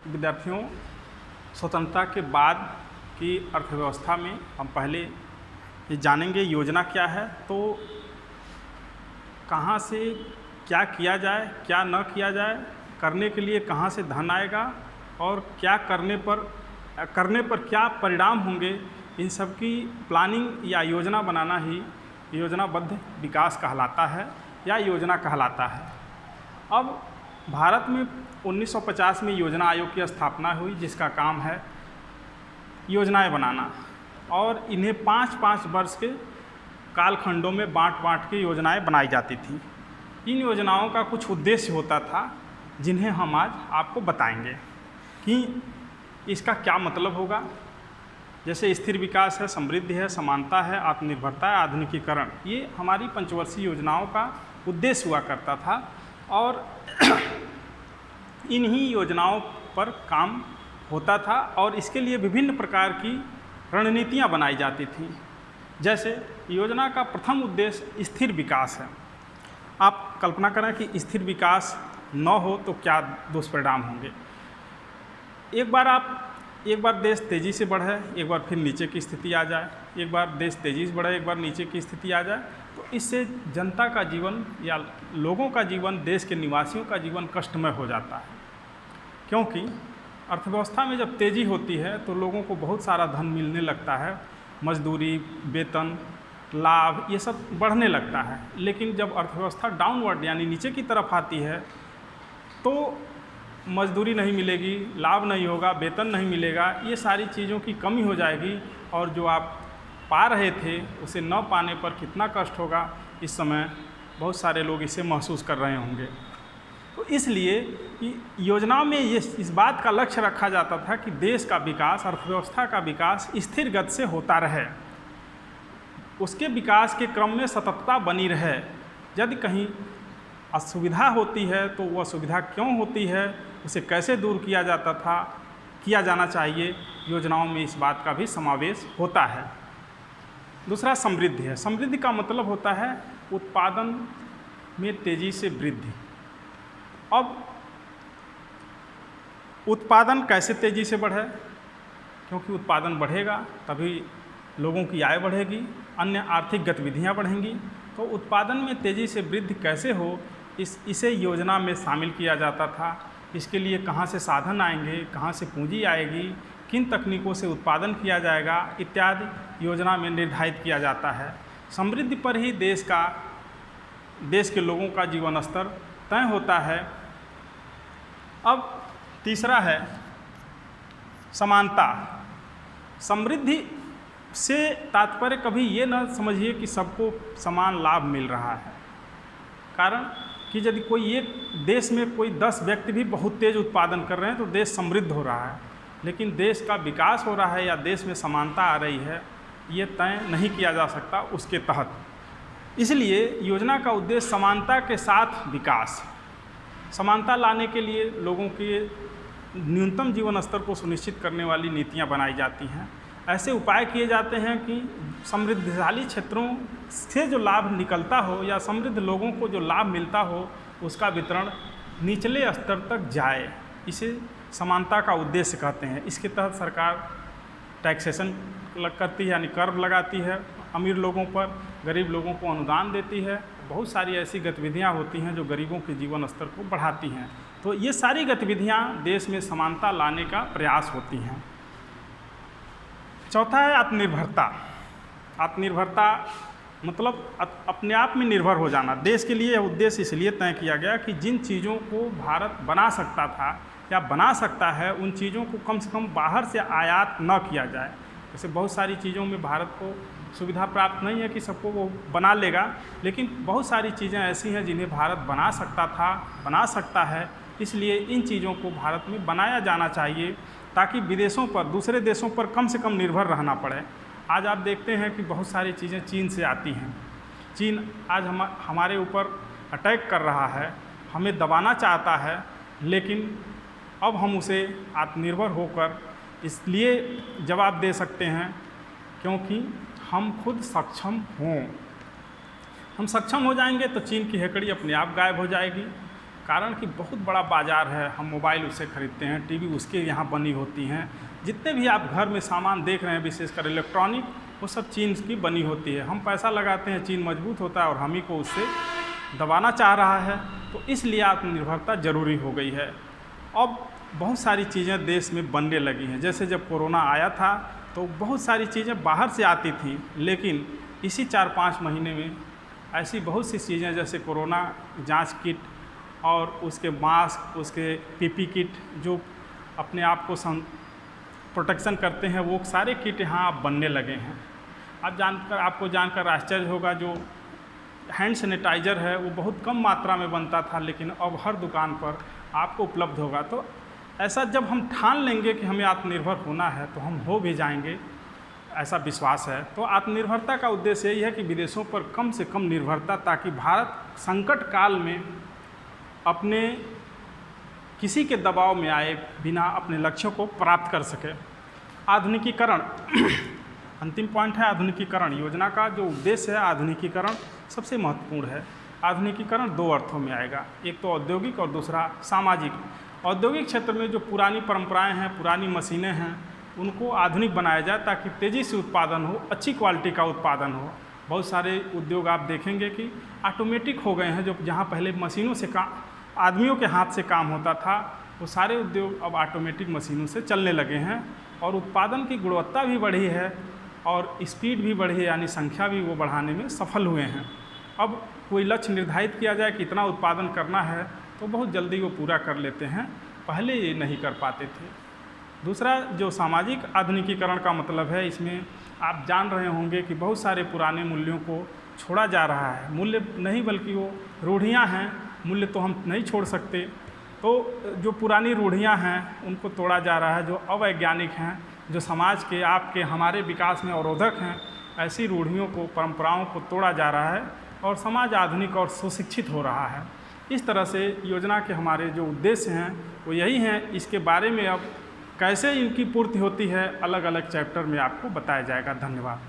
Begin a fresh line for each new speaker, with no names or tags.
विद्यार्थियों, स्वतंत्रता के बाद की अर्थव्यवस्था में हम पहले ये जानेंगे योजना क्या है, तो कहाँ से क्या किया जाए, क्या न किया जाए, करने के लिए कहाँ से धन आएगा और क्या करने पर क्या परिणाम होंगे, इन सब की प्लानिंग या योजना बनाना ही योजनाबद्ध विकास कहलाता है या योजना कहलाता है। अब भारत में 1950 में योजना आयोग की स्थापना हुई, जिसका काम है योजनाएं बनाना, और इन्हें 5-5 वर्ष के कालखंडों में बांट के योजनाएं बनाई जाती थी। इन योजनाओं का कुछ उद्देश्य होता था, जिन्हें हम आज आपको बताएंगे कि इसका क्या मतलब होगा। जैसे स्थिर विकास है, समृद्धि है, समानता है, आत्मनिर्भरता है, आधुनिकीकरण, ये हमारी पंचवर्षीय योजनाओं का उद्देश्य हुआ करता था और इन्हीं योजनाओं पर काम होता था और इसके लिए विभिन्न प्रकार की रणनीतियाँ बनाई जाती थीं। जैसे योजना का प्रथम उद्देश्य स्थिर विकास है। आप कल्पना करें कि स्थिर विकास न हो तो क्या दुष्परिणाम होंगे। एक बार देश तेज़ी से बढ़े, एक बार फिर नीचे की स्थिति आ जाए, एक बार देश तेज़ी से बढ़े, एक बार नीचे की स्थिति आ जाए, तो इससे जनता का जीवन या लोगों का जीवन, देश के निवासियों का जीवन कष्टमय हो जाता है। क्योंकि अर्थव्यवस्था में जब तेज़ी होती है तो लोगों को बहुत सारा धन मिलने लगता है, मजदूरी, वेतन, लाभ, ये सब बढ़ने लगता है। लेकिन जब अर्थव्यवस्था डाउनवर्ड यानी नीचे की तरफ आती है तो मजदूरी नहीं मिलेगी, लाभ नहीं होगा, वेतन नहीं मिलेगा, ये सारी चीज़ों की कमी हो जाएगी और जो आप पा रहे थे उसे न पाने पर कितना कष्ट होगा, इस समय बहुत सारे लोग इसे महसूस कर रहे होंगे। तो इसलिए योजनाओं में इस बात का लक्ष्य रखा जाता था कि देश का विकास, अर्थव्यवस्था का विकास स्थिर गति से होता रहे, उसके विकास के क्रम में सततता बनी रहे। यदि कहीं असुविधा होती है तो वह असुविधा क्यों होती है, उसे कैसे दूर किया जाना चाहिए, योजनाओं में इस बात का भी समावेश होता है। दूसरा समृद्धि है। समृद्धि का मतलब होता है उत्पादन में तेज़ी से वृद्धि। अब उत्पादन कैसे तेज़ी से बढ़े, क्योंकि उत्पादन बढ़ेगा तभी लोगों की आय बढ़ेगी, अन्य आर्थिक गतिविधियां बढ़ेंगी। तो उत्पादन में तेज़ी से वृद्धि कैसे हो, इसे योजना में शामिल किया जाता था। इसके लिए कहाँ से साधन आएंगे, कहाँ से पूंजी आएगी, किन तकनीकों से उत्पादन किया जाएगा, इत्यादि योजना में निर्धारित किया जाता है। समृद्धि पर ही देश के लोगों का जीवन स्तर तय होता है। अब तीसरा है समानता। समृद्धि से तात्पर्य कभी ये न समझिए कि सबको समान लाभ मिल रहा है। कारण कि यदि कोई एक देश में कोई 10 व्यक्ति भी बहुत तेज़ उत्पादन कर रहे हैं तो देश समृद्ध हो रहा है, लेकिन देश का विकास हो रहा है या देश में समानता आ रही है, ये तय नहीं किया जा सकता उसके तहत। इसलिए योजना का उद्देश्य समानता के साथ विकास, समानता लाने के लिए लोगों के न्यूनतम जीवन स्तर को सुनिश्चित करने वाली नीतियाँ बनाई जाती हैं। ऐसे उपाय किए जाते हैं कि समृद्धशाली क्षेत्रों से जो लाभ निकलता हो या समृद्ध लोगों को जो लाभ मिलता हो, उसका वितरण निचले स्तर तक जाए। इसे समानता का उद्देश्य कहते हैं। इसके तहत सरकार टैक्सेशन करती है, यानी कर लगाती है अमीर लोगों पर, गरीब लोगों को अनुदान देती है। बहुत सारी ऐसी गतिविधियाँ होती हैं जो गरीबों के जीवन स्तर को बढ़ाती हैं। तो ये सारी गतिविधियाँ देश में समानता लाने का प्रयास होती हैं। चौथा है आत्मनिर्भरता। आत्मनिर्भरता मतलब अपने आप में निर्भर हो जाना। देश के लिए यह उद्देश्य इसलिए तय किया गया कि जिन चीज़ों को भारत बना सकता था या बना सकता है, उन चीज़ों को कम से कम बाहर से आयात न किया जाए। जैसे बहुत सारी चीज़ों में भारत को सुविधा प्राप्त नहीं है कि सबको वो बना लेगा, लेकिन बहुत सारी चीज़ें ऐसी हैं जिन्हें भारत बना सकता था, बना सकता है। इसलिए इन चीज़ों को भारत में बनाया जाना चाहिए ताकि विदेशों पर, दूसरे देशों पर कम से कम निर्भर रहना पड़े। आज आप देखते हैं कि बहुत सारी चीज़ें चीन से आती हैं। चीन आज हमारे ऊपर अटैक कर रहा है, हमें दबाना चाहता है, लेकिन अब हम उसे आत्मनिर्भर होकर इसलिए जवाब दे सकते हैं क्योंकि हम खुद सक्षम हों। हम सक्षम हो जाएंगे तो चीन की हेकड़ी अपने आप गायब हो जाएगी। कारण कि बहुत बड़ा बाज़ार है, हम मोबाइल उससे ख़रीदते हैं, टीवी उसके यहाँ बनी होती हैं, जितने भी आप घर में सामान देख रहे हैं विशेषकर इलेक्ट्रॉनिक, वो सब चीन की बनी होती है। हम पैसा लगाते हैं, चीन मजबूत होता है और हम ही को उससे दबाना चाह रहा है। तो इसलिए आत्मनिर्भरता ज़रूरी हो गई है। अब बहुत सारी चीज़ें देश में बनने लगी हैं। जैसे जब कोरोना आया था तो बहुत सारी चीज़ें बाहर से आती थी, लेकिन इसी 4-5 महीने में ऐसी बहुत सी चीज़ें जैसे कोरोना जांच किट और उसके मास्क, उसके पीपी किट जो अपने आप को प्रोटेक्शन करते हैं, वो सारे किट यहाँ अब बनने लगे हैं। आपको जानकर आश्चर्य होगा, जो हैंड सैनिटाइज़र है वो बहुत कम मात्रा में बनता था, लेकिन अब हर दुकान पर आपको उपलब्ध होगा। तो ऐसा जब हम ठान लेंगे कि हमें आत्मनिर्भर होना है तो हम हो भी जाएंगे, ऐसा विश्वास है। तो आत्मनिर्भरता का उद्देश्य यही है कि विदेशों पर कम से कम निर्भरता, ताकि भारत संकट काल में अपने किसी के दबाव में आए बिना अपने लक्ष्यों को प्राप्त कर सके। आधुनिकीकरण अंतिम पॉइंट है। आधुनिकीकरण योजना का जो उद्देश्य है, आधुनिकीकरण सबसे महत्वपूर्ण है। आधुनिकीकरण 2 अर्थों में आएगा, एक तो औद्योगिक और दूसरा सामाजिक। औद्योगिक क्षेत्र में जो पुरानी परंपराएं हैं, पुरानी मशीनें हैं, उनको आधुनिक बनाया जाए ताकि तेज़ी से उत्पादन हो, अच्छी क्वालिटी का उत्पादन हो। बहुत सारे उद्योग आप देखेंगे कि ऑटोमेटिक हो गए हैं, जो जहाँ पहले मशीनों से आदमियों के हाथ से काम होता था, वो सारे उद्योग अब ऑटोमेटिक मशीनों से चलने लगे हैं और उत्पादन की गुणवत्ता भी बढ़ी है और स्पीड भी बढ़ी है, यानी संख्या भी वो बढ़ाने में सफल हुए हैं। अब कोई लक्ष्य निर्धारित किया जाए कि इतना उत्पादन करना है तो बहुत जल्दी वो पूरा कर लेते हैं, पहले ये नहीं कर पाते थे। दूसरा जो सामाजिक आधुनिकीकरण का मतलब है, इसमें आप जान रहे होंगे कि बहुत सारे पुराने मूल्यों को छोड़ा जा रहा है। मूल्य नहीं बल्कि वो रूढ़ियाँ हैं, मूल्य तो हम नहीं छोड़ सकते। तो जो पुरानी रूढ़ियाँ हैं उनको तोड़ा जा रहा है, जो अवैज्ञानिक हैं, जो समाज के, आपके, हमारे विकास में अवरोधक हैं, ऐसी रूढ़ियों को, परंपराओं को तोड़ा जा रहा है और समाज आधुनिक और सुशिक्षित हो रहा है। इस तरह से योजना के हमारे जो उद्देश्य हैं वो यही हैं। इसके बारे में अब कैसे इनकी पूर्ति होती है, अलग अलग चैप्टर में आपको बताया जाएगा। धन्यवाद।